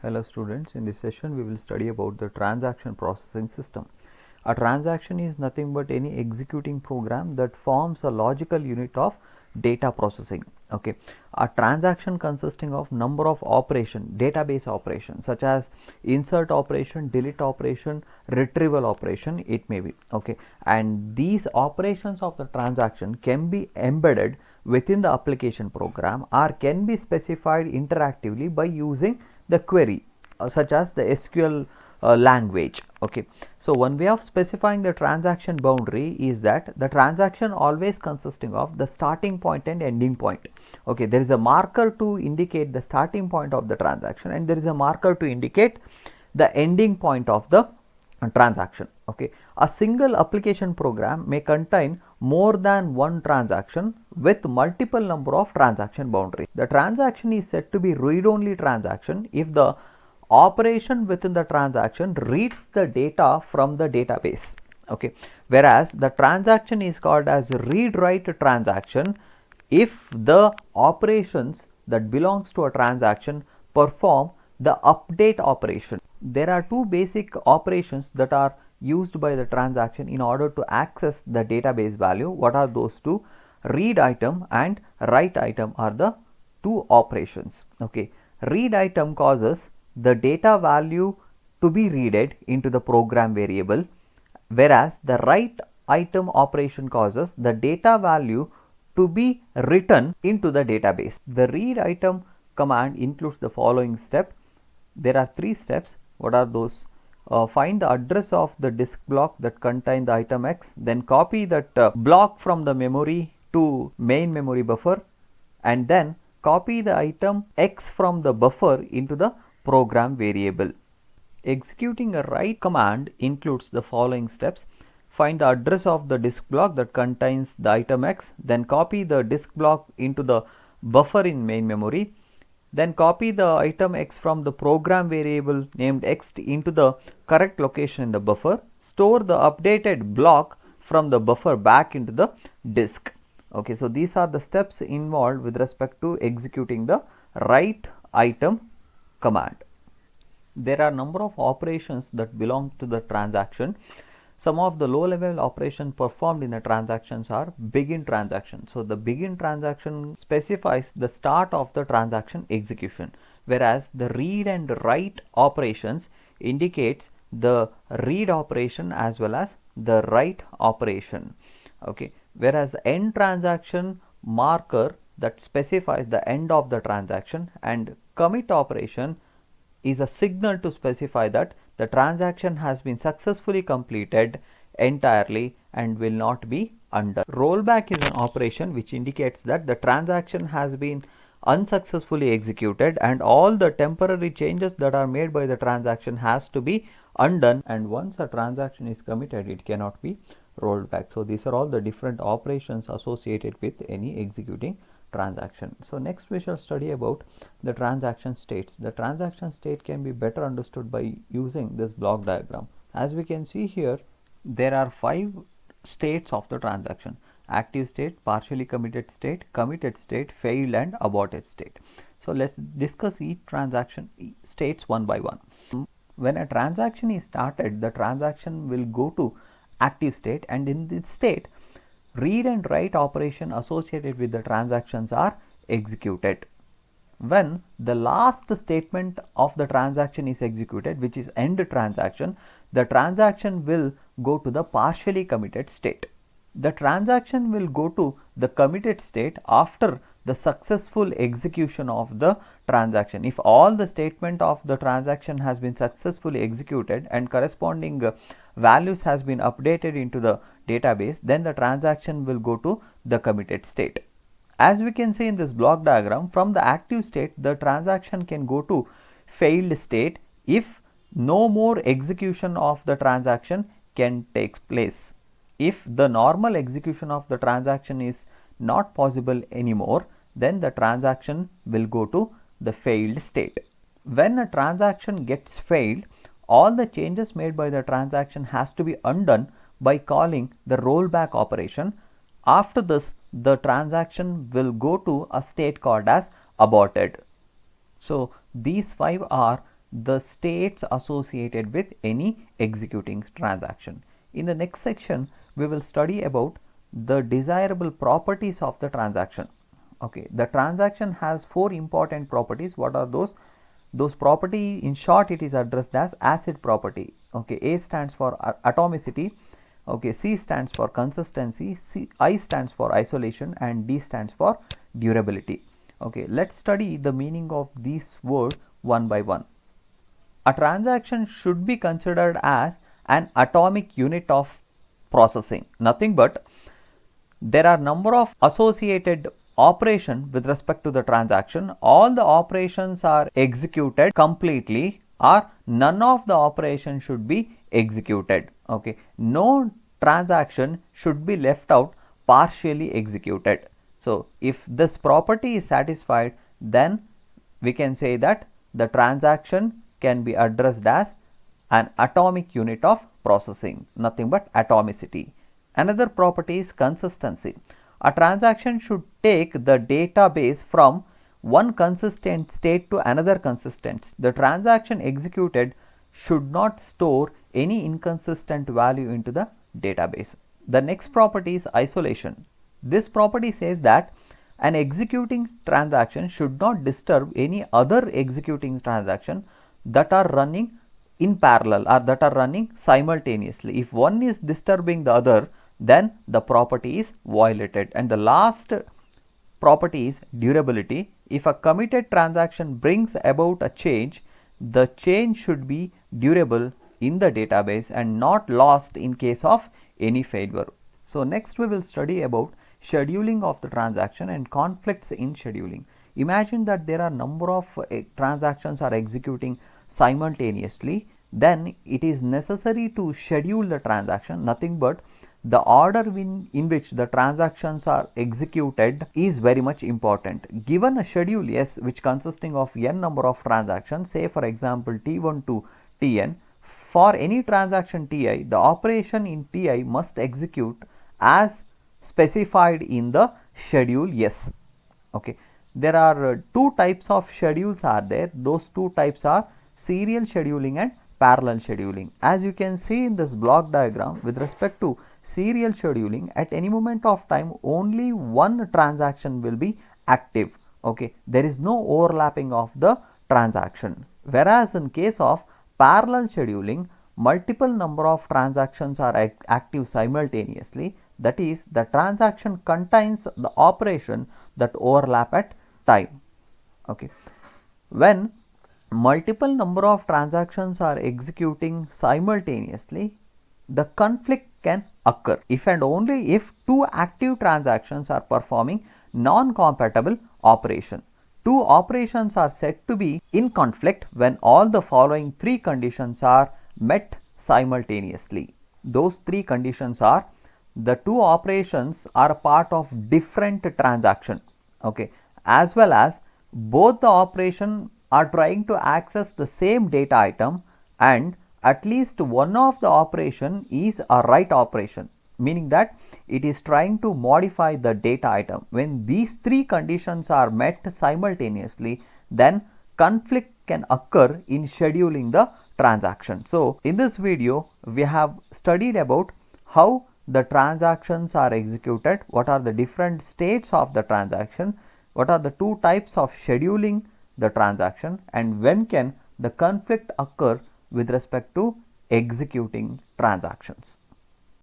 Hello students, in this session we will study about the transaction processing system. A transaction is nothing but any executing program that forms a logical unit of data processing. Okay, a transaction consisting of number of operation, database operations such as insert operation, delete operation, retrieval operation, it may be. Okay, and these operations of the transaction can be embedded within the application program or can be specified interactively by using the query such as the SQL language. Okay, so one way of specifying the transaction boundary is that the transaction always consisting of the starting point and ending point. Okay, there is a marker to indicate the starting point of the transaction and there is a marker to indicate the ending point of the transaction. Okay, a single application program may contain more than one transaction with multiple number of transaction boundaries. The transaction is said to be read-only transaction if the operation within the transaction reads the data from the database. Okay, whereas the transaction is called as read-write transaction if the operations that belongs to a transaction perform the update operation. There are two basic operations that are used by the transaction in order to access the database value. What are those two? Read item and write item are the two operations. Okay, read item causes the data value to be read into the program variable, whereas the write item operation causes the data value to be written into the database. The read item command includes the following step. There are three steps. What are those? Find the address of the disk block that contain the item X, then copy that block from the memory to main memory buffer, and then copy the item X from the buffer into the program variable. Executing a write command includes the following steps. Find the address of the disk block that contains the item X, then copy the disk block into the buffer in main memory, then copy the item X from the program variable named X into the correct location in the buffer, store the updated block from the buffer back into the disk. Okay, so these are the steps involved with respect to executing the write item command. There are number of operations that belong to the transaction. Some of the low level operations performed in the transactions are begin transaction. So the begin transaction specifies the start of the transaction execution, whereas the read and write operations indicates the read operation as well as the write operation. Okay, whereas end transaction marker that specifies the end of the transaction, and commit operation is a signal to specify that the transaction has been successfully completed entirely and will not be undone. Rollback is an operation which indicates that the transaction has been unsuccessfully executed and all the temporary changes that are made by the transaction has to be undone, and once a transaction is committed it cannot be rolled back. So these are all the different operations associated with any executing transaction. So next we shall study about the transaction states. The transaction state can be better understood by using this block diagram. As we can see here, there are 5 states of the transaction: active state, partially committed state, failed and aborted state. So let's discuss each transaction states one by one. When a transaction is started, the transaction will go to active state, and in this state read and write operation associated with the transactions are executed. When the last statement of the transaction is executed, which is end transaction, the transaction will go to the partially committed state. The transaction will go to the committed state after the successful execution of the transaction. If all the statement of the transaction has been successfully executed and corresponding values has been updated into the database, then the transaction will go to the committed state. As we can see in this block diagram, from the active state the transaction can go to failed state if no more execution of the transaction can take place. If the normal execution of the transaction is not possible anymore, then the transaction will go to the failed state. When a transaction gets failed, all the changes made by the transaction has to be undone by calling the rollback operation. After this, the transaction will go to a state called as aborted. So these 5 are the states associated with any executing transaction. In the next section, we will study about the desirable properties of the transaction. Okay, the transaction has four important properties. What are those? Those property, in short, it is addressed as acid property. Okay, A stands for atomicity. Okay, C stands for consistency, I stands for isolation, and D stands for durability. Okay, let's study the meaning of these words one by one. A transaction should be considered as an atomic unit of processing, nothing but there are number of associated operation with respect to the transaction. All the operations are executed completely or none of the operations should be executed. Okay, no transaction should be left out partially executed. So if this property is satisfied, then we can say that the transaction can be addressed as an atomic unit of processing, nothing but atomicity. Another property is consistency. A transaction should take the database from one consistent state to another consistent. The transaction executed should not store any inconsistent value into the database. The next property is isolation. This property says that an executing transaction should not disturb any other executing transaction that are running in parallel or that are running simultaneously. If one is disturbing the other, then the property is violated. And the last property is durability. If a committed transaction brings about a change, the change should be durable in the database and not lost in case of any failure. So next we will study about scheduling of the transaction and conflicts in scheduling. Imagine that there are number of transactions are executing simultaneously, then it is necessary to schedule the transaction. Nothing but the order in which the transactions are executed is very much important. Given a schedule S which consisting of n number of transactions, say for example T1 to Tn, for any transaction Ti, the operation in Ti must execute as specified in the schedule S. Okay, there are two types of schedules are there. Those two types are serial scheduling and parallel scheduling. As you can see in this block diagram, with respect to serial scheduling, at any moment of time only one transaction will be active. Okay, there is no overlapping of the transaction. Whereas in case of parallel scheduling, multiple number of transactions are active simultaneously. That is, the transaction contains the operation that overlap at time. Okay, when multiple number of transactions are executing simultaneously, the conflict can occur if and only if two active transactions are performing non-compatible operation. Two operations are said to be in conflict when all the following three conditions are met simultaneously. Those three conditions are: the two operations are a part of different transaction, okay, as well as both the operation are trying to access the same data item, and at least one of the operation is a write operation, meaning that it is trying to modify the data item. When these three conditions are met simultaneously, then conflict can occur in scheduling the transaction. So in this video we have studied about how the transactions are executed, what are the different states of the transaction, what are the two types of scheduling the transaction, and when can the conflict occur with respect to executing transactions.